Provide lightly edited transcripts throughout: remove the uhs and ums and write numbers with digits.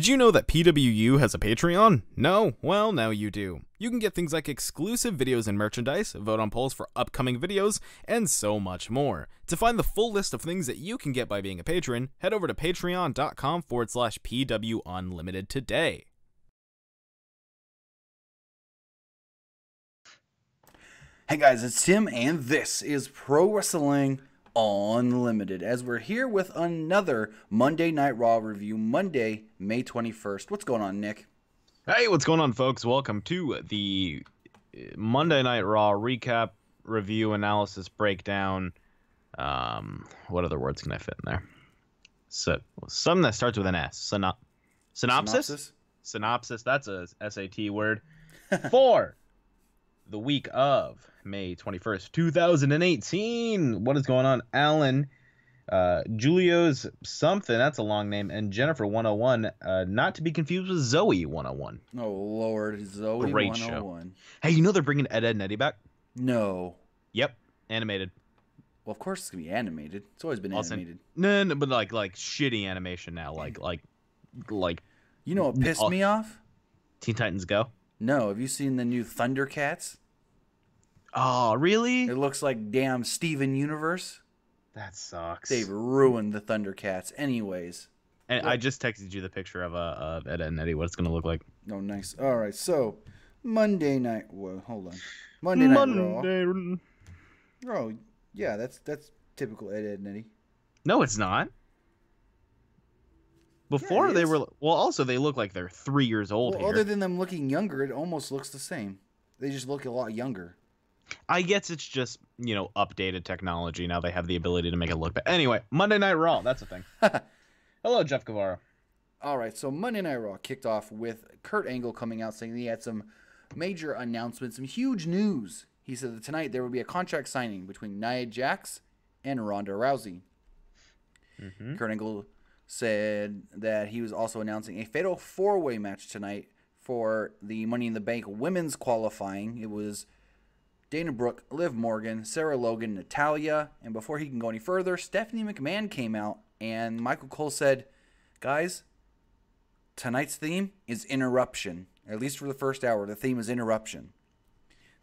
Did you know that PWU has a Patreon? No? Well, now you do. You can get things like exclusive videos and merchandise, vote on polls for upcoming videos, and so much more. To find the full list of things that you can get by being a patron, head over to patreon.com/PWUnlimited today. Hey guys, it's Tim, and this is Pro Wrestling Unlimited, as we're here with another Monday Night Raw review, Monday, May 21st. What's going on, Nick? Hey, what's going on, folks? Welcome to the Monday Night Raw recap, review, analysis, breakdown. What other words can I fit in there? So, something that starts with an S. Synopsis? Synopsis, that's a SAT word. For the week of May 21st, 2018. What is going on? Alan, Julio's something, that's a long name, and Jennifer 101, not to be confused with Zoe 101. Oh, Lord, Zoe Great 101. Show. Hey, you know they're bringing Ed, Edd, and Eddie back? No. Yep, animated. Well, of course it's going to be animated. It's always been animated. No, but like shitty animation now, like. You know what pissed me off? Teen Titans Go? No, have you seen the new Thundercats? Oh, really? It looks like damn Steven Universe. That sucks. They've ruined the Thundercats. Anyways. And I just texted you the picture of Ed, Edd, and Eddie, what it's going to look like. Oh, nice. All right, so Monday night. Well, hold on. Monday Night Raw. Oh, yeah, that's typical Ed, Edd, and Eddie. No, it's not. Before Yeah, they were, well, also they look like they're 3 years old. Well, other than them looking younger, it almost looks the same. They just look a lot younger. I guess it's just, updated technology. Now they have the ability to make it look better. Anyway, Monday Night Raw, that's a thing. Hello, Jeff Guevara. All right, so Monday Night Raw kicked off with Kurt Angle coming out saying he had some major announcements, some huge news. He said that tonight there will be a contract signing between Nia Jax and Ronda Rousey. Mm-hmm. Kurt Angle said that he was also announcing a fatal four-way match tonight for the Money in the Bank women's qualifying. It was Dana Brooke, Liv Morgan, Sarah Logan, Natalya, and before he can go any further, Stephanie McMahon came out, and Michael Cole said, guys, tonight's theme is interruption. At least for the first hour, the theme is interruption.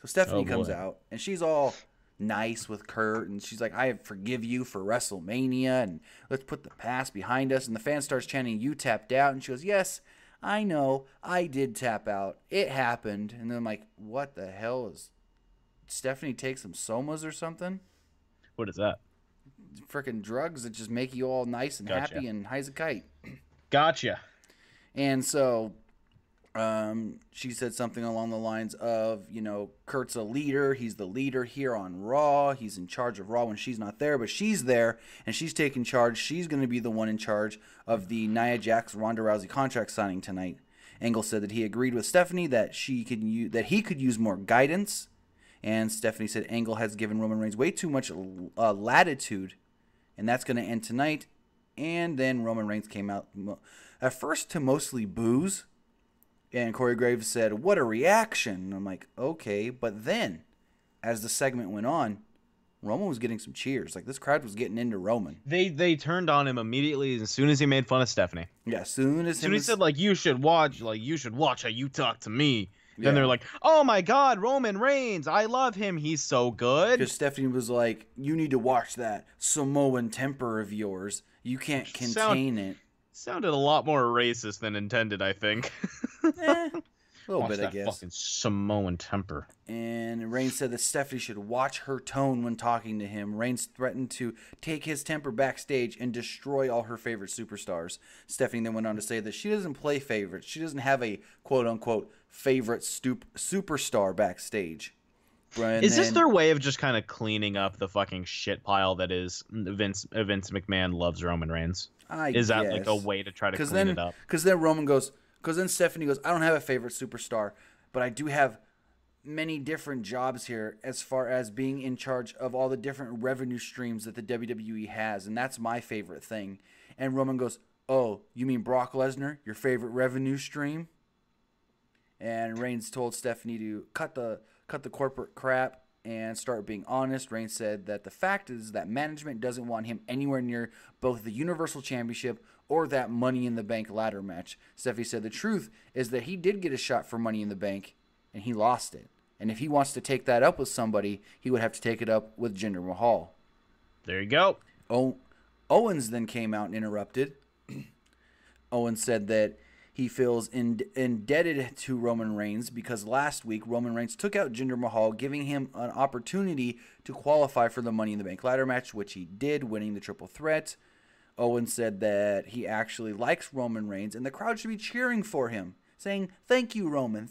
So Stephanie comes out, and she's all nice with Kurt, and she's like, I forgive you for WrestleMania, and let's put the past behind us. And the fan starts chanting, you tapped out, and she goes, yes, I know, I did tap out. It happened. And then I'm like, what the hell is Stephanie take some somas or something? What is that? Freaking drugs that just make you all nice and happy and high as a kite. Gotcha. And so she said something along the lines of, Kurt's a leader. He's the leader here on Raw. He's in charge of Raw when she's not there, but she's there, and she's taking charge. She's going to be the one in charge of the Nia Jax Ronda Rousey contract signing tonight. Angle said that he agreed with Stephanie that he could use more guidance. And Stephanie said Angle has given Roman Reigns way too much latitude, and that's going to end tonight. And then Roman Reigns came out at first to mostly boos, and Corey Graves said, what a reaction. And I'm like, okay. But then, as the segment went on, Roman was getting some cheers. Like, this crowd was getting into Roman. They turned on him immediately as soon as he made fun of Stephanie. Yeah, as soon as he said, you should watch how you talk to me. Yeah. Then they're like, oh my God, Roman Reigns, I love him. He's so good. Because Stephanie was like, you need to watch that Samoan temper of yours. You can't contain it. Sounded a lot more racist than intended, I think. A little bit, that I guess. Fucking Samoan temper. And Reigns said that Stephanie should watch her tone when talking to him. Reigns threatened to take his temper backstage and destroy all her favorite superstars. Stephanie then went on to say that she doesn't play favorites. She doesn't have a quote-unquote favorite superstar backstage. Is this their way of just kind of cleaning up the fucking shit pile that is Vince McMahon loves Roman Reigns? Is that like a way to try to clean it up? Because then Stephanie goes, I don't have a favorite superstar, but I do have many different jobs here as far as being in charge of all the different revenue streams that the WWE has, and that's my favorite thing. And Roman goes, oh, you mean Brock Lesnar, your favorite revenue stream? And Reigns told Stephanie to cut the corporate crap and start being honest. Reigns said that the fact is that management doesn't want him anywhere near both the Universal Championship or that Money in the Bank ladder match. Stephanie said the truth is that he did get a shot for Money in the Bank, and he lost it. And if he wants to take that up with somebody, he would have to take it up with Jinder Mahal. There you go. Owens then came out and interrupted. Owens said that he feels indebted to Roman Reigns because last week Roman Reigns took out Jinder Mahal, giving him an opportunity to qualify for the Money in the Bank ladder match, which he did, winning the triple threat. Owens said that he actually likes Roman Reigns and the crowd should be cheering for him, saying, thank you, Roman,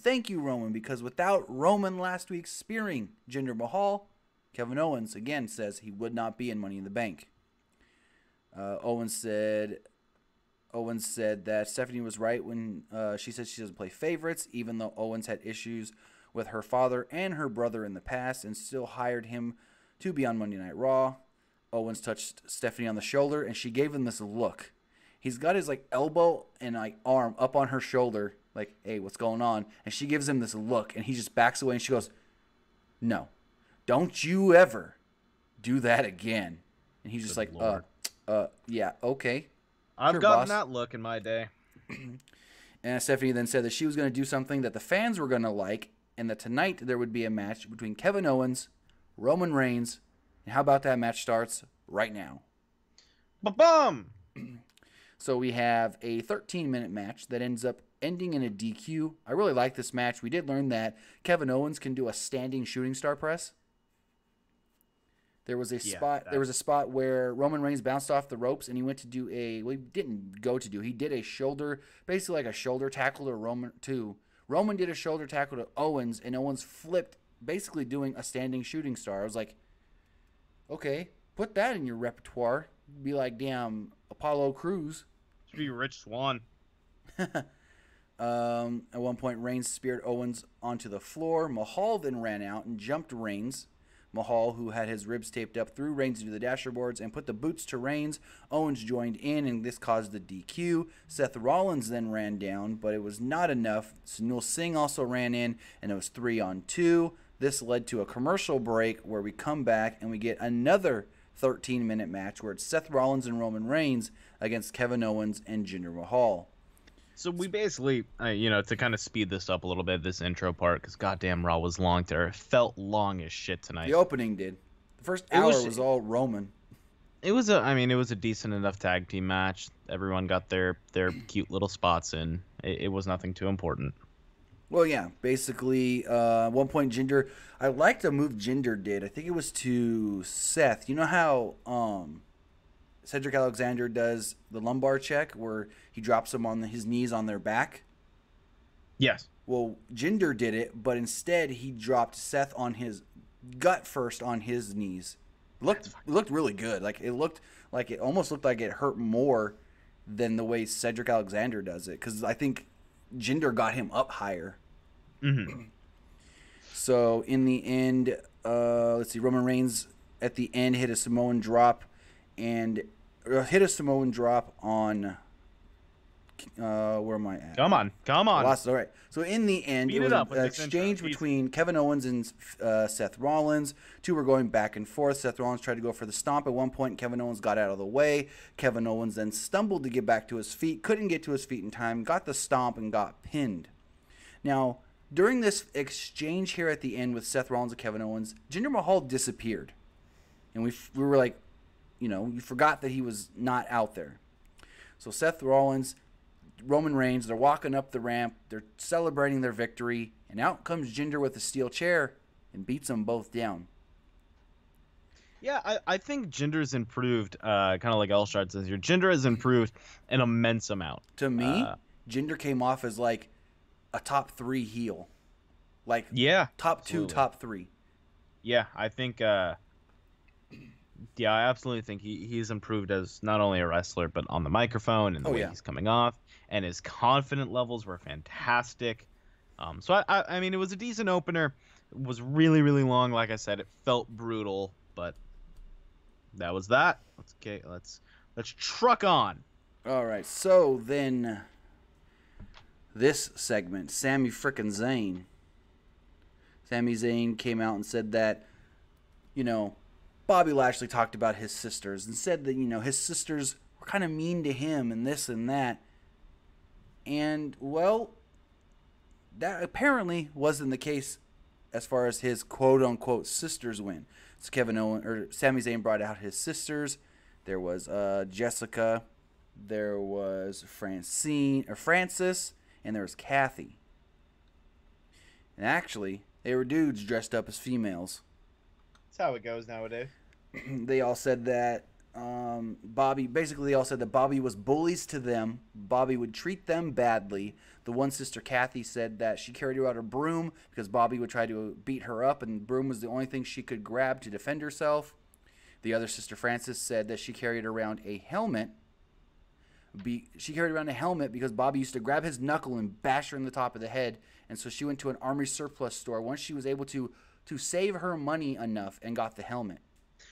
because without Roman last week spearing Jinder Mahal, Kevin Owens again says he would not be in Money in the Bank. Owens said that Stephanie was right when she said she doesn't play favorites, even though Owens had issues with her father and her brother in the past and still hired him to be on Monday Night Raw. Owens touched Stephanie on the shoulder, and she gave him this look. He's got his elbow and arm up on her shoulder, like, hey, what's going on? And she gives him this look, and he just backs away, and she goes, no, don't you ever do that again. And he's just like, yeah, okay. I've gotten that look in my day. And Stephanie then said that she was going to do something that the fans were going to like, and that tonight there would be a match between Kevin Owens, Roman Reigns, and how about that match starts right now? Ba-bum! So we have a 13-minute match that ends up ending in a DQ. I really like this match. We did learn that Kevin Owens can do a standing shooting star press. There was a spot where Roman Reigns bounced off the ropes and he went to do he didn't go to do. He did a shoulder, basically like a shoulder tackle to Roman too. Roman did a shoulder tackle to Owens, and Owens flipped, basically doing a standing shooting star. I was like, okay, put that in your repertoire. Be like damn Apollo Crews. Should be Rich Swann. At one point, Reigns speared Owens onto the floor. Mahal then ran out and jumped Reigns. Mahal, who had his ribs taped up, threw Reigns into the dasherboards and put the boots to Reigns. Owens joined in, and this caused the DQ. Seth Rollins then ran down, but it was not enough. Sunil Singh also ran in, and it was 3-on-2. This led to a commercial break where we come back and we get another 13-minute match where it's Seth Rollins and Roman Reigns against Kevin Owens and Jinder Mahal. So we basically, to kind of speed this up a little bit, this intro part, because goddamn Raw was long there. It felt long as shit tonight. The opening did. The first hour was all Roman. It was a decent enough tag team match. Everyone got their cute little spots in. It was nothing too important. Well, yeah, basically, at one point, Jinder, I liked a move Jinder did. I think it was to Seth. You know how Cedric Alexander does the lumbar check where he drops him on his knees on their back? Yes. Well, Jinder did it, but instead he dropped Seth on his gut first on his knees. It looked really good. It almost looked like it hurt more than the way Cedric Alexander does it, because I think Jinder got him up higher. Mm-hmm. So in the end, let's see, Roman Reigns at the end hit a Samoan drop on where am I at? Come on. All right. So in the end, it was an exchange between Kevin Owens and Seth Rollins. Two were going back and forth. Seth Rollins tried to go for the stomp at one point. Kevin Owens got out of the way. Kevin Owens then stumbled to get back to his feet. Couldn't get to his feet in time. Got the stomp and got pinned. Now, during this exchange here at the end with Seth Rollins and Kevin Owens, Jinder Mahal disappeared. And we were like, you forgot that he was not out there. So Seth Rollins, Roman Reigns, they're walking up the ramp. They're celebrating their victory. And out comes Jinder with a steel chair and beats them both down. Yeah, I think Jinder's improved, kind of like Elshard says here. Jinder has improved an immense amount. To me, Jinder came off as like a top 3 heel. Top absolutely. 2, top 3. Yeah, I think... I absolutely think he's improved as not only a wrestler, but on the microphone and the way he's coming off. And his confident levels were fantastic. So, I mean, it was a decent opener. It was really, really long. Like I said, it felt brutal, but that was that. Let's truck on. All right, so then this segment, Sami frickin' Zayn. Sami Zayn came out and said that you know, Bobby Lashley talked about his sisters and said that, you know, his sisters were kind of mean to him and this and that. And, well, that apparently wasn't the case as far as his quote-unquote sisters went. So Sami Zayn brought out his sisters. There was Jessica, there was Francis, and there was Kathy. And actually, they were dudes dressed up as females. That's how it goes nowadays. They all said that Bobby was bullies to them. Bobby would treat them badly. The one sister, Kathy, said that she carried around a broom because Bobby would try to beat her up, and the broom was the only thing she could grab to defend herself. The other sister, Frances, said that she carried around a helmet. She carried around a helmet because Bobby used to grab his knuckle and bash her in the top of the head, and so she went to an army surplus store once she was able to save her money enough and got the helmet.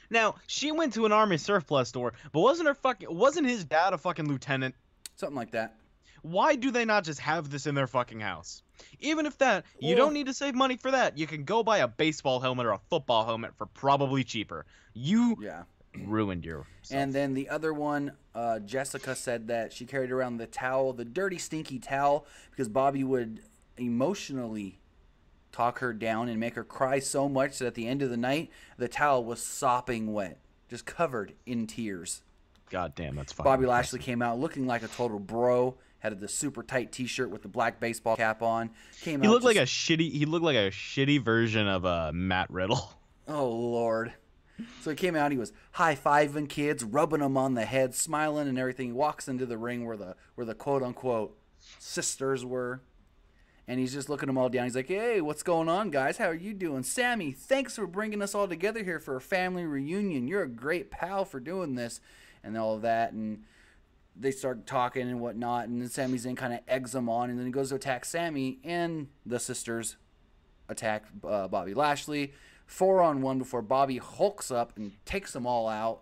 Now, she went to an army surplus store, but wasn't his dad a fucking lieutenant? Something like that. Why do they not just have this in their fucking house? Even if you don't need to save money for that. You can go buy a baseball helmet or a football helmet for probably cheaper. You ruined yourself. And then the other one, Jessica, said that she carried around the towel, the dirty, stinky towel, because Bobby would emotionally talk her down and make her cry so much that at the end of the night, the towel was sopping wet, just covered in tears. God damn, that's fucking Bobby Lashley came out looking like a total bro, had the super tight t-shirt with the black baseball cap on. He looked like a shitty version of Matt Riddle. Oh Lord. So he came out, he was high-fiving kids, rubbing them on the head, smiling and everything. He walks into the ring where the quote-unquote sisters were. And he's just looking them all down. He's like, hey, what's going on, guys? How are you doing? Sammy, thanks for bringing us all together here for a family reunion. You're a great pal for doing this and all of that. And they start talking and whatnot. And then Sami Zayn kind of eggs them on. And then he goes to attack Sammy. And the sisters attack Bobby Lashley. 4-on-1 before Bobby hulks up and takes them all out.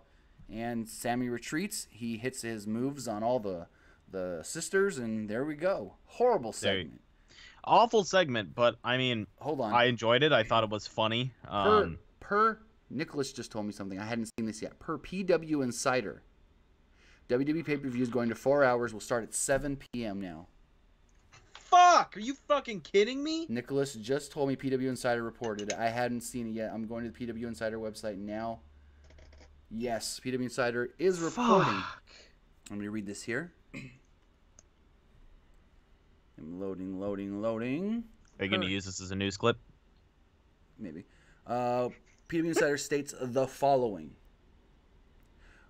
And Sammy retreats. He hits his moves on all the sisters. And there we go. Horrible segment. Awful segment, but I mean, hold on. I enjoyed it. I thought it was funny. Per Nicholas just told me something. I hadn't seen this yet. Per PWUnlimited, WWE pay-per-view is going to 4 hours. Will start at 7 p.m. now. Fuck! Are you fucking kidding me? Nicholas just told me PWUnlimited reported it. I hadn't seen it yet. I'm going to the PWUnlimited website now. Yes, PWUnlimited is reporting. Fuck. I'm going to read this here. I'm loading. Are you going to use this as a news clip? Maybe. PWUnlimited states the following.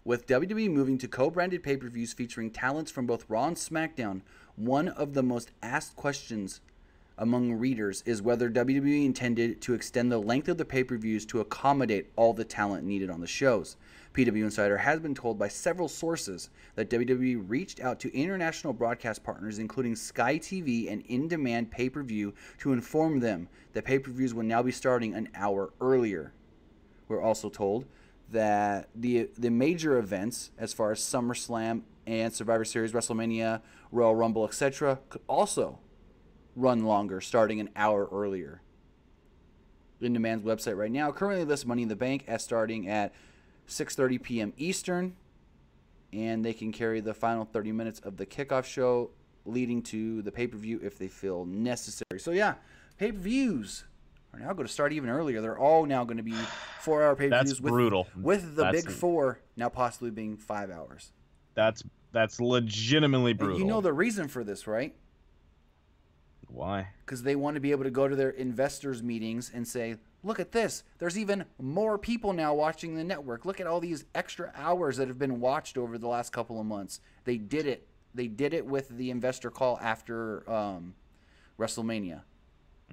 With WWE moving to co-branded pay-per-views featuring talents from both Raw and SmackDown, one of the most asked questions among readers is whether WWE intended to extend the length of the pay-per-views to accommodate all the talent needed on the shows. PWUnlimited has been told by several sources that WWE reached out to international broadcast partners, including Sky TV and In Demand pay-per-view, to inform them that pay-per-views will now be starting an hour earlier. We're also told that the major events, as far as SummerSlam and Survivor Series, WrestleMania, Royal Rumble, etc., could also run longer, starting an hour earlier. In Demand's website right now currently lists Money in the Bank as starting at 6:30 p.m. Eastern, and they can carry the final 30 minutes of the kickoff show leading to the pay-per-view if they feel necessary. So yeah, pay-per-views are now going to start even earlier. They're all now going to be 4-hour pay-per-views. That's brutal. With the big four now possibly being 5 hours. That's legitimately brutal. And you know the reason for this, right? Why? Because they want to be able to go to their investors meetings and say, look at this. There's even more people now watching the network. Look at all these extra hours that have been watched over the last couple of months. They did it. They did it with the investor call after WrestleMania.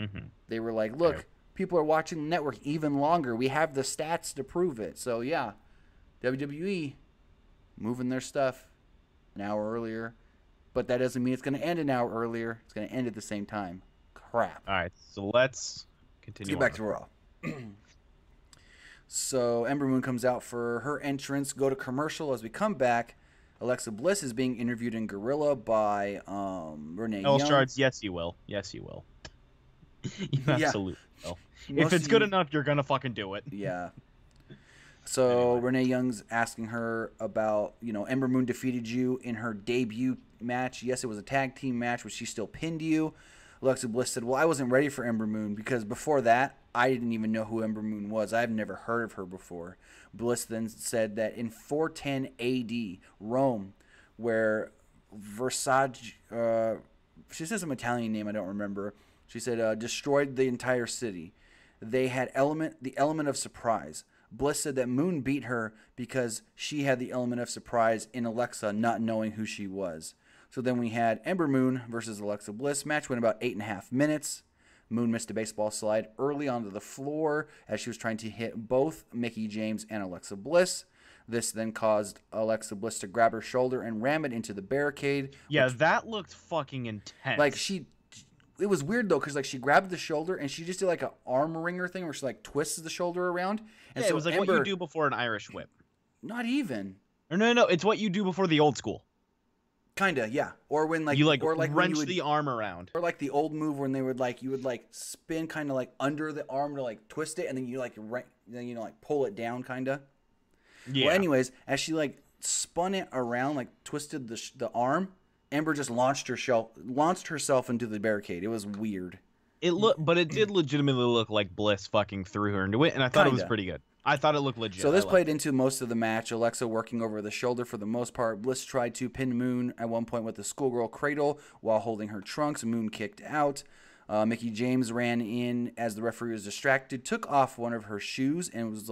Mm-hmm. They were like, look, people are watching the network even longer. We have the stats to prove it. So, yeah, WWE moving their stuff an hour earlier. But that doesn't mean it's going to end an hour earlier. It's going to end at the same time. Crap. All right, so let's continue. Let's get back to Raw. So Ember Moon comes out for her entrance. Go to commercial. As we come back, Alexa Bliss is being interviewed in Gorilla by Renee Young. Charts, yes, you will. Yes, you will. You absolutely will. If it's good enough, you're going to fucking do it. Yeah. So Anyway. Renee Young's asking her about, Ember Moon defeated you in her debut match. Yes, it was a tag team match, but she still pinned you. Alexa Bliss said, well, I wasn't ready for Ember Moon because before that, I didn't even know who Ember Moon was. I've never heard of her before. Bliss then said that in 410 AD, Rome, where Versace, she said some Italian name I don't remember. She said, destroyed the entire city. They had the element of surprise. Bliss said that Moon beat her because she had the element of surprise in Alexa not knowing who she was. So then we had Ember Moon versus Alexa Bliss. Match went about 8.5 minutes. Moon missed a baseball slide early onto the floor as she was trying to hit both Mickie James and Alexa Bliss. This then caused Alexa Bliss to grab her shoulder and ram it into the barricade. Yeah, that looked fucking intense. It was weird though, because she grabbed the shoulder and she just did like an arm wringer thing where she twists the shoulder around. And yeah, so it was like Ember, what you do before an Irish whip. Not even. Or no, it's what you do before the old school. Kinda, yeah. Or when You when wrench the arm around. Or like the old move when they would you would spin kind of under the arm to twist it, and then you pull it down kinda. Yeah. Well, anyways, as she spun it around, twisted the arm, Ember just launched herself into the barricade. It was weird. But it did legitimately look like Bliss fucking threw her into it, and I thought it was pretty good. I thought it looked legit. So this played into most of the match. Alexa working over the shoulder for the most part. Bliss tried to pin Moon at one point with the schoolgirl cradle while holding her trunks. Moon kicked out. Mickie James ran in as the referee was distracted, took off one of her shoes, and was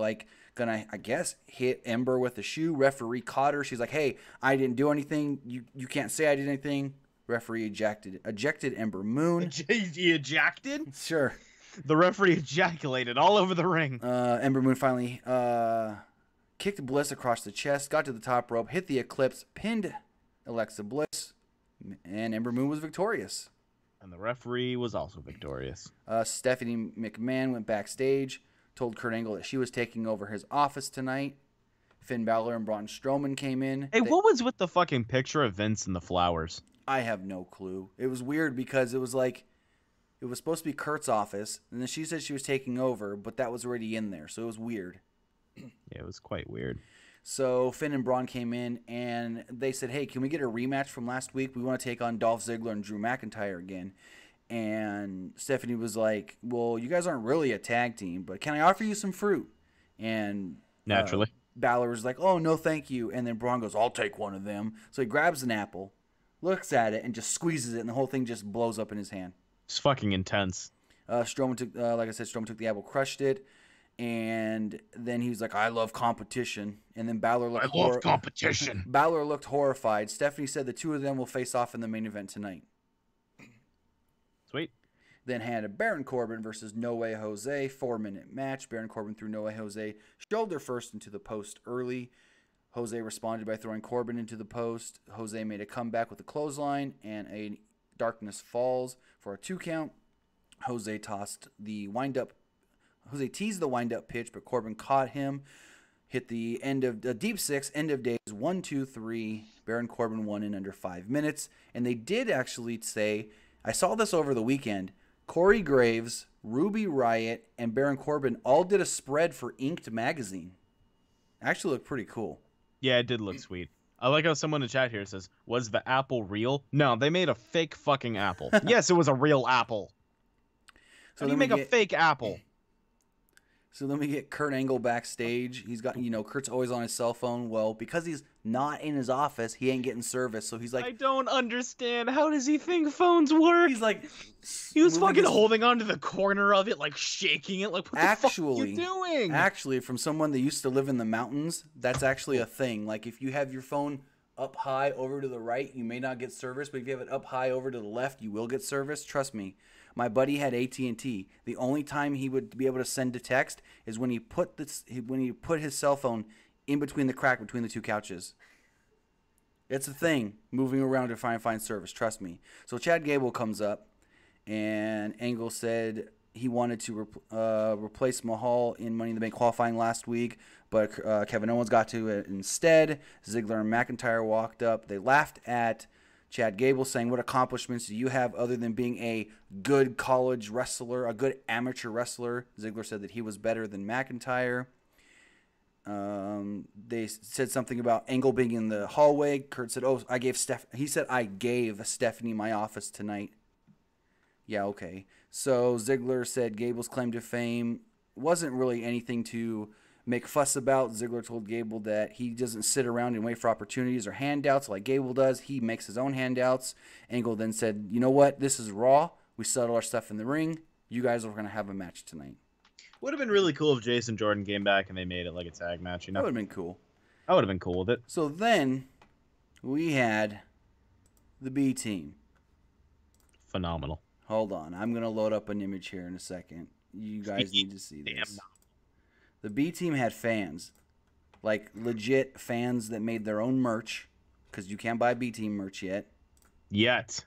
gonna, I guess, hit Ember with the shoe. Referee caught her. She's like, hey, I didn't do anything. You can't say I did anything. Referee ejected Ember Moon. He ejacted? Sure. The referee ejaculated all over the ring. Ember Moon finally kicked Bliss across the chest, got to the top rope, hit the Eclipse, pinned Alexa Bliss, and Ember Moon was victorious. And the referee was also victorious. Stephanie McMahon went backstage, told Kurt Angle that she was taking over his office tonight. Finn Balor and Braun Strowman came in. Hey, what was with the fucking picture of Vince and the flowers? I have no clue. It was weird because it was it was supposed to be Kurt's office, and then she said she was taking over, but that was already in there, so it was weird. Yeah, it was quite weird. So Finn and Braun came in, and they said, hey, can we get a rematch from last week? We want to take on Dolph Ziggler and Drew McIntyre again. And Stephanie was like, well, you guys aren't really a tag team, but can I offer you some fruit? And naturally, Balor was like, oh, no, thank you. And then Braun goes, I'll take one of them. So he grabs an apple, looks at it, and just squeezes it, and the whole thing just blows up in his hand. It's fucking intense. Strowman took, like I said, Strowman took the apple, crushed it, and then he was like, I love competition. And then Balor looked love competition. Balor looked horrified. Stephanie said the two of them will face off in the main event tonight. Sweet. Then had Baron Corbin versus No Way Jose, 4-minute match. Baron Corbin threw No Way Jose shoulder first into the post early. Jose responded by throwing Corbin into the post. Jose made a comeback with a clothesline and a Darkness Falls for a 2 count. Jose teased the wind-up pitch, but Corbin caught him. Hit the end of the deep six, end of days, 1, 2, 3. Baron Corbin won in under 5 minutes. And they did actually say, I saw this over the weekend, Corey Graves, Ruby Riott, and Baron Corbin all did a spread for Inked magazine. Actually looked pretty cool. Yeah, it did look sweet. I like how someone in the chat here says, was the apple real? No, they made a fake fucking apple. Yes, it was a real apple. So how do you make a fake apple? So then we get Kurt Angle backstage. He's got, Kurt's always on his cell phone. Well, because he's not in his office, he ain't getting service. So he's like, I don't understand. How does he think phones work? He's like, he was fucking holding onto the corner of it, shaking it. What the fuck are you doing? Actually, from someone that used to live in the mountains, that's actually a thing. If you have your phone up high over to the right, you may not get service. But if you have it up high over to the left, you will get service. Trust me. My buddy had AT&T. The only time he would be able to send a text is when he put his cell phone in between the crack between the two couches. It's a thing, moving around to find service. Trust me. So Chad Gable comes up, and Angle said he wanted to replace Mahal in Money in the Bank qualifying last week, but Kevin Owens got to it instead. Ziggler and McIntyre walked up. They laughed at Chad Gable, saying, what accomplishments do you have other than being a good college wrestler, a good amateur wrestler? Ziggler said that he was better than McIntyre. They said something about Angle being in the hallway. Kurt said, "Oh, He said I gave Stephanie my office tonight." Yeah, okay. So Ziggler said Gable's claim to fame wasn't really anything to make fuss about. Ziggler told Gable that he doesn't sit around and wait for opportunities or handouts like Gable does. He makes his own handouts. Angle then said, "You know what? This is Raw. We settle our stuff in the ring. You guys are going to have a match tonight." Would have been really cool if Jason Jordan came back and they made it like a tag match, you know? That would have been cool. I would have been cool with it. So then we had the B team. Phenomenal. Hold on. I'm going to load up an image here in a second. You guys need to see this. The B team had fans. Like legit fans that made their own merch. Because you can't buy B team merch yet. Yet.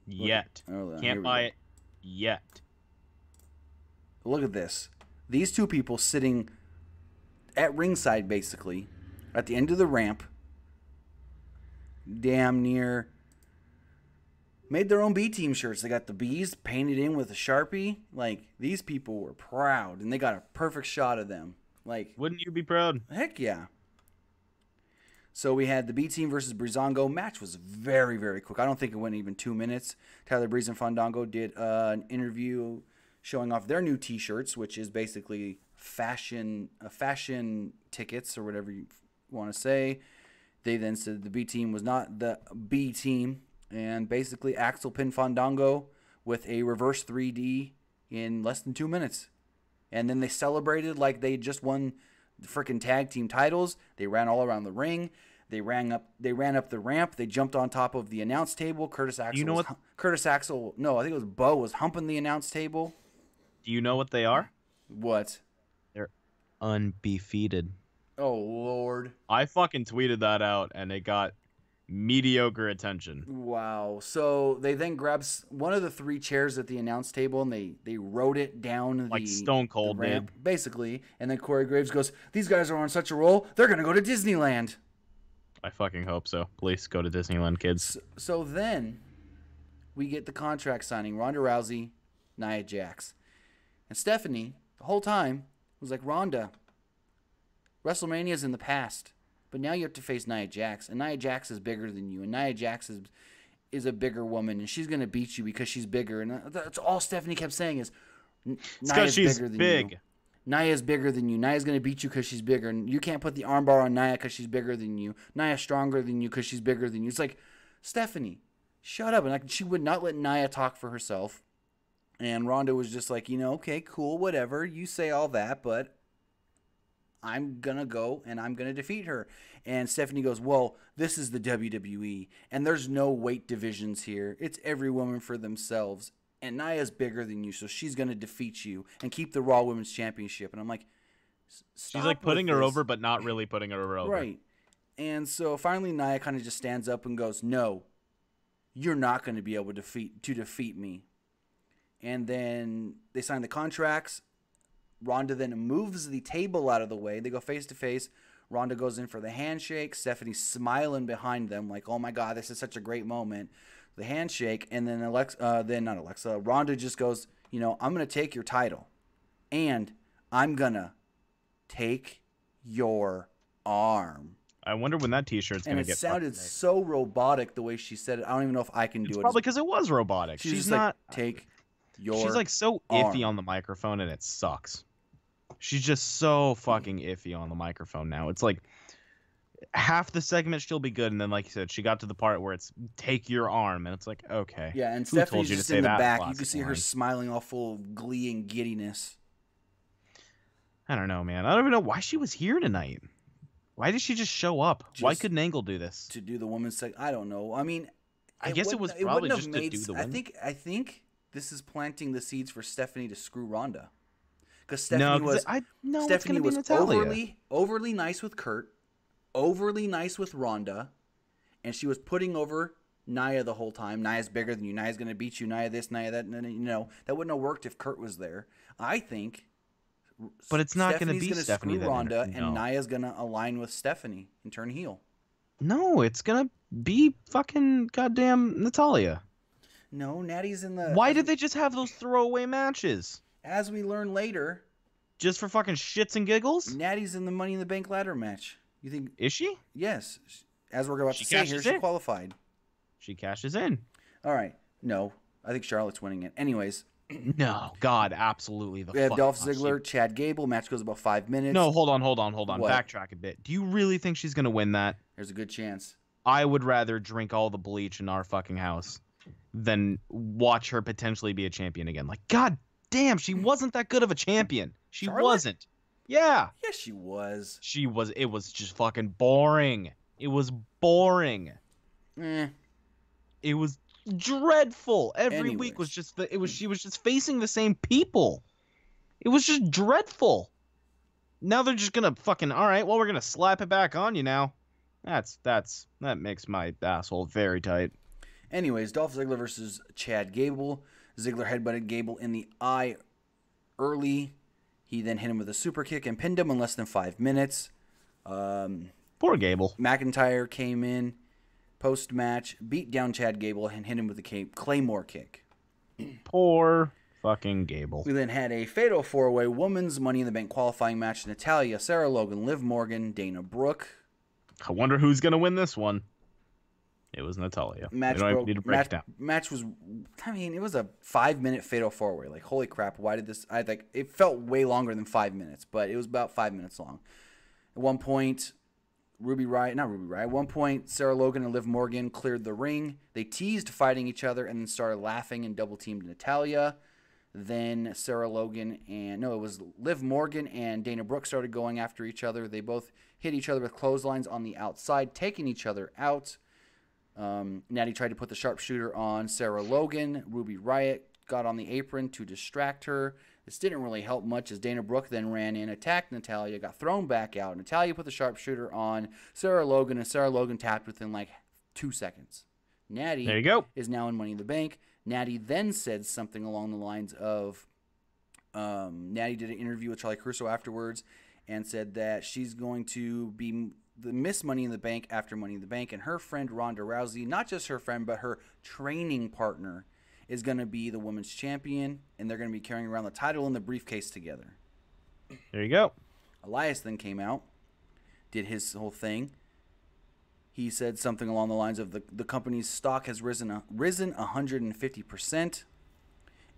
Can't buy it yet. Look at this. These two people sitting at ringside, basically, at the end of the ramp, damn near, made their own B team shirts. They got the B's painted in with a Sharpie. Like, these people were proud, and they got a perfect shot of them. Like, wouldn't you be proud? Heck yeah. So we had the B team versus Breezango. Match was very, very quick. I don't think it went even 2 minutes. Tyler Breeze and Fandango did an interview showing off their new T-shirts, which is basically fashion tickets or whatever you want to say. They then said the B team was not the B team, and basically Axel pinned Fandango with a reverse 3D in less than 2 minutes. And then they celebrated like they just won the freaking tag team titles. They ran all around the ring. They ran up the ramp. They jumped on top of the announce table. Curtis Axel, no, I think it was Bo was humping the announce table. Do you know what they are? What? They're undefeated. Oh, Lord. I fucking tweeted that out, and it got mediocre attention. Wow. So they then grabbed one of the 3 chairs at the announce table, and they rode it down like Stone Cold the ramp, did. basically. And then Corey Graves goes, "These guys are on such a roll, they're going to go to Disneyland." I fucking hope so. Please go to Disneyland, kids. So then we get the contract signing. Ronda Rousey, Nia Jax. And Stephanie, the whole time, was like, "Ronda, WrestleMania's in the past. But now you have to face Nia Jax. And Nia Jax is bigger than you. And Nia Jax is a bigger woman. And she's going to beat you because she's bigger." And that's all Stephanie kept saying is, "Nia's bigger than you. Nia's bigger than you. Nia's going to beat you because she's bigger. And you can't put the armbar on Nia because she's bigger than you. Nia's stronger than you because she's bigger than you." It's like, Stephanie, shut up. And like, she would not let Nia talk for herself. And Ronda was just like, "Okay, cool, whatever. You say all that, but I'm going to go and I'm going to defeat her." And Stephanie goes, "Well, this is the WWE, and there's no weight divisions here. It's every woman for themselves. And Nia's bigger than you, so she's going to defeat you and keep the Raw Women's Championship." And I'm like, she's like putting her over, but not really putting her over. Right. And so finally Nia kind of just stands up and goes, "No, you're not going to be able to defeat me." And then they sign the contracts. Ronda then moves the table out of the way. They go face to face. Ronda goes in for the handshake. Stephanie's smiling behind them like, "Oh my God, this is such a great moment." The handshake, and then Ronda just goes, "I'm going to take your title, and I'm going to take your arm." I wonder when that T-shirt's going to get. And it sounded so robotic the way she said it. I don't even know if I can do it. Probably because it was robotic. She's not like, "Take your She's like so arm." iffy on the microphone, and it sucks. She's just so fucking iffy on the microphone now. It's like half the segment she'll be good, and then like you said, she got to the part where it's "take your arm," and it's like, okay. Yeah, and Stephanie's just in the back. You can see her smiling all full of glee and giddiness. I don't know, man. I don't even know why she was here tonight. Why did she just show up? Why couldn't Angle do this? To do the women's segment? I don't know. I mean, I guess it was probably just to do the women. I think this is planting the seeds for Stephanie to screw Ronda. Because Stephanie was overly nice with Kurt, overly nice with Ronda, and she was putting over Nia the whole time. Nia's bigger than you. Nia's going to beat you. Nia this, Nia that. And, that wouldn't have worked if Kurt was there. I think. But it's not going to be Stephanie. Screw Ronda, and Nia's going to align with Stephanie and turn heel. No, it's going to be fucking goddamn Natalya. No, Natty's in the. Why did they just have those throwaway matches? As we learn later, Just for fucking shits and giggles? Natty's in the Money in the Bank ladder match. You think? Is she? Yes. As we're about to say here, she qualified. She cashes in. All right. No, I think Charlotte's winning it. Anyways. No, God, absolutely. We have Dolph Ziggler, Chad Gable. Match goes about 5 minutes. No, hold on. What? Backtrack a bit. Do you really think she's gonna win that? There's a good chance. I would rather drink all the bleach in our fucking house than watch her potentially be a champion again. Like, God damn, she wasn't that good of a champion. She Charlotte? Wasn't. Yeah. Yes, she was. She was. It was just fucking boring. It was boring. It was dreadful. Every week was just she was just facing the same people. It was just dreadful. Now they're just gonna fucking, all right, well, we're gonna slap it back on you now. That makes my asshole very tight. Anyways, Dolph Ziggler versus Chad Gable. Ziggler headbutted Gable in the eye early. He then hit him with a super kick and pinned him in less than 5 minutes. Poor Gable. McIntyre came in post-match, beat down Chad Gable, and hit him with a Claymore kick. Poor fucking Gable. We then had a fatal four-way women's Money in the Bank qualifying match. Natalya, Sarah Logan, Liv Morgan, Dana Brooke. I wonder who's going to win this one. It was Natalya. Match was, I mean, it was a 5-minute fatal four-way. Like, holy crap, why did this? It felt way longer than 5 minutes, but it was about 5 minutes long. At one point, At one point, Sarah Logan and Liv Morgan cleared the ring. They teased fighting each other and then started laughing and double-teamed Natalya. Then it was Liv Morgan and Dana Brooke started going after each other. They both hit each other with clotheslines on the outside, taking each other out. Natty tried to put the sharpshooter on Sarah Logan. Ruby Riott got on the apron to distract her. This didn't really help much as Dana Brooke then ran in, attacked Natalya, got thrown back out. Natalya put the sharpshooter on Sarah Logan, and Sarah Logan tapped within like 2 seconds. Natty there you go. Is now in Money in the Bank. Natty then said something along the lines of, Natty did an interview with Charlie Caruso afterwards and said that she's going to be the Miss Money in the Bank after Money in the Bank, and her friend Ronda Rousey, not just her friend, but her training partner, is going to be the women's champion, and they're going to be carrying around the title and the briefcase together. There you go. Elias then came out, did his whole thing. He said something along the lines of the company's stock has risen 150%.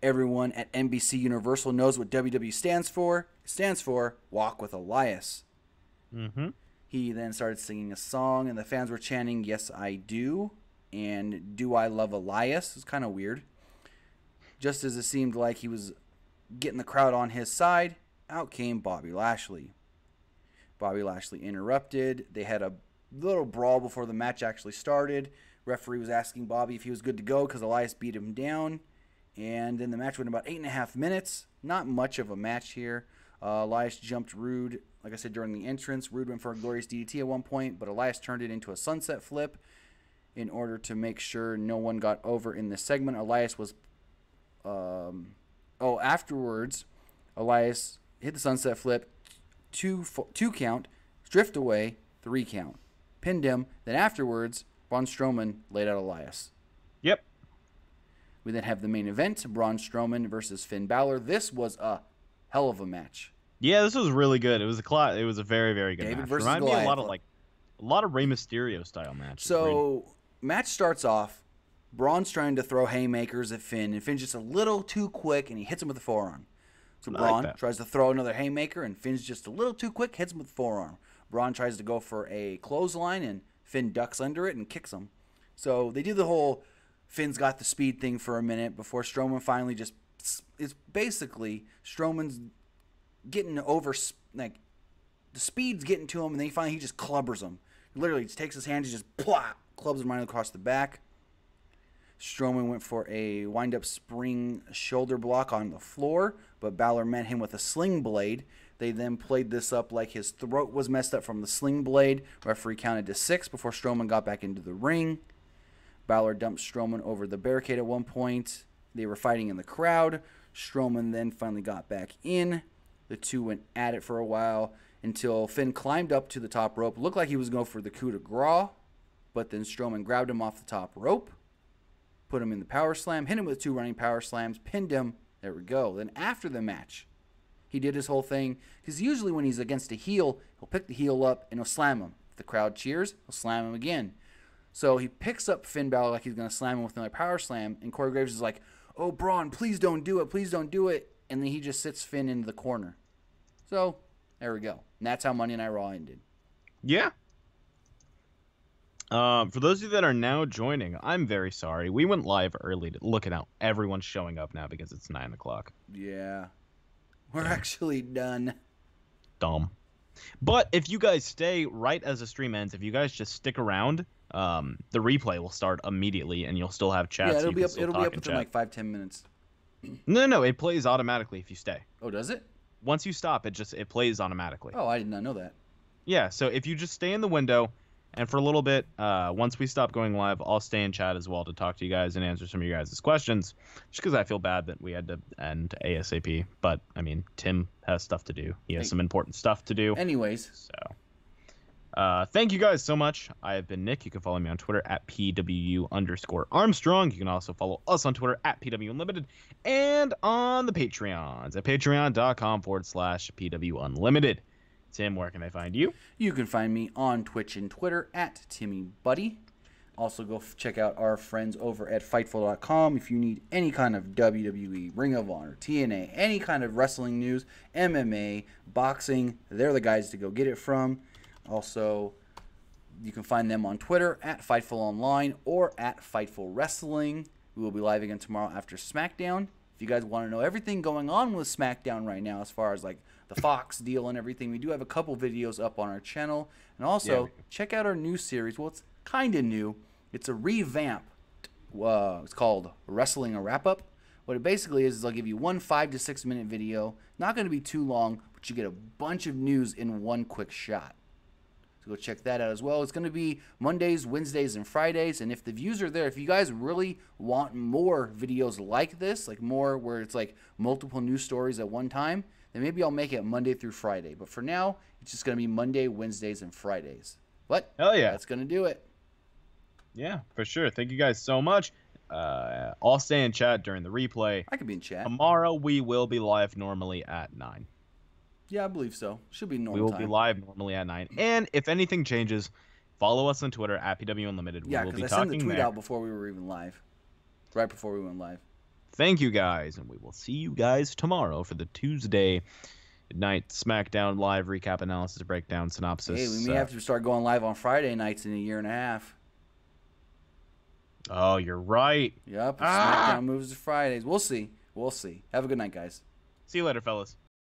Everyone at NBC Universal knows what WWE stands for. It stands for Walk with Elias. Mm-hmm. He then started singing a song, and the fans were chanting, "Yes, I do," and "Do I love Elias?" It's kind of weird. Just as it seemed like he was getting the crowd on his side, out came Bobby Lashley. Bobby Lashley interrupted. They had a little brawl before the match actually started. Referee was asking Bobby if he was good to go because Elias beat him down. And then the match went about 8.5 minutes. Not much of a match here. Elias jumped Roode, like I said, during the entrance. Roode went for a glorious DDT at one point, but Elias turned it into a sunset flip in order to make sure no one got over in this segment. Elias was... afterwards, Elias hit the sunset flip, two count, drift away, 3 count. Pinned him. Then afterwards, Braun Strowman laid out Elias. Yep. We then have the main event, Braun Strowman versus Finn Balor. This was a hell of a match. Yeah, this was really good. It was a very, very good match. Versus Reminded Goliath. me a lot of Rey Mysterio style matches. So, match starts off, Braun's trying to throw haymakers at Finn, and Finn's just a little too quick, and he hits him with a forearm. So Braun tries to throw another haymaker, and Finn's just a little too quick, hits him with a forearm. Braun tries to go for a clothesline, and Finn ducks under it and kicks him. So they do the whole Finn's got the speed thing for a minute before Strowman finally just... It's basically Strowman's getting over... Like, the speed's getting to him, and then he just clubbers him. He literally just takes his hand and just plop, clubs him right across the back. Strowman went for a wind-up spring shoulder block on the floor, but Balor met him with a sling blade. They then played this up like his throat was messed up from the sling blade. Referee counted to 6 before Strowman got back into the ring. Balor dumped Strowman over the barricade at one point. They were fighting in the crowd. Strowman then finally got back in. The two went at it for a while until Finn climbed up to the top rope. Looked like he was going for the coup de grace, but then Strowman grabbed him off the top rope, put him in the power slam, hit him with 2 running power slams, pinned him. There we go. Then after the match, He did his whole thing. Because usually when he's against a heel, he'll pick the heel up and he'll slam him. If the crowd cheers, he'll slam him again. So he picks up Finn Balor like he's going to slam him with another power slam. And Corey Graves is like, oh, Braun, please don't do it. Please don't do it. And then he just sits Finn into the corner. So there we go. And that's how Monday Night Raw ended. Yeah. For those of you that are now joining, I'm very sorry. We went live early. Look at how everyone's showing up now because it's 9 o'clock. Yeah. We're actually done. Dumb. But if you guys stay right as the stream ends, if you guys just stick around, the replay will start immediately and you'll still have chat. Yeah, so it'll be up within like 5-10 minutes. No, it plays automatically if you stay. Oh, does it? Once you stop, it plays automatically. Oh, I did not know that. Yeah, so if you just stay in the window, and for a little bit, once we stop going live, I'll stay in chat as well to talk to you guys and answer some of your guys' questions. Just because I feel bad that we had to end ASAP. But, I mean, Tim has stuff to do. He has some important stuff to do. Anyways. So, thank you guys so much. I have been Nick. You can follow me on Twitter at PWU_Armstrong. You can also follow us on Twitter at PWUnlimited and on the Patreons at patreon.com/PWUnlimited. Tim, where can they find you? You can find me on Twitch and Twitter at TimmyBuddy. Also, go check out our friends over at Fightful.com if you need any kind of WWE, Ring of Honor, TNA, any kind of wrestling news, MMA, boxing. They're the guys to go get it from. Also, you can find them on Twitter at Fightful Online or at Fightful Wrestling. We will be live again tomorrow after SmackDown. If you guys want to know everything going on with SmackDown right now as far as like the Fox deal and everything, we do have a couple videos up on our channel. And also, check out our new series. Well, it's kind of new. It's a revamp. It's called Wrestling a Wrap-Up. What it basically is I'll give you one 5 to 6 minute video. Not going to be too long, but you get a bunch of news in one quick shot. So go check that out as well. It's going to be Mondays, Wednesdays, and Fridays. And if the views are there, if you guys really want more videos like this, like more where it's like multiple news stories at one time, then maybe I'll make it Monday through Friday. But for now, it's just going to be Monday, Wednesdays, and Fridays. But hell yeah, that's going to do it. Yeah, for sure. Thank you guys so much. I'll stay in chat during the replay. I could be in chat. Tomorrow we will be live normally at 9. Yeah, I believe so. Should be normal We will time. be live normally at 9. And if anything changes, follow us on Twitter at PWUnlimited. Yeah, because I sent the tweet out before we were even live. Right before we went live. Thank you guys, and we will see you guys tomorrow for the Tuesday night SmackDown live recap, analysis, breakdown, synopsis. Hey, we may have to start going live on Friday nights in a year and a half. Oh, you're right. Yep, SmackDown moves to Fridays. We'll see. We'll see. Have a good night, guys. See you later, fellas.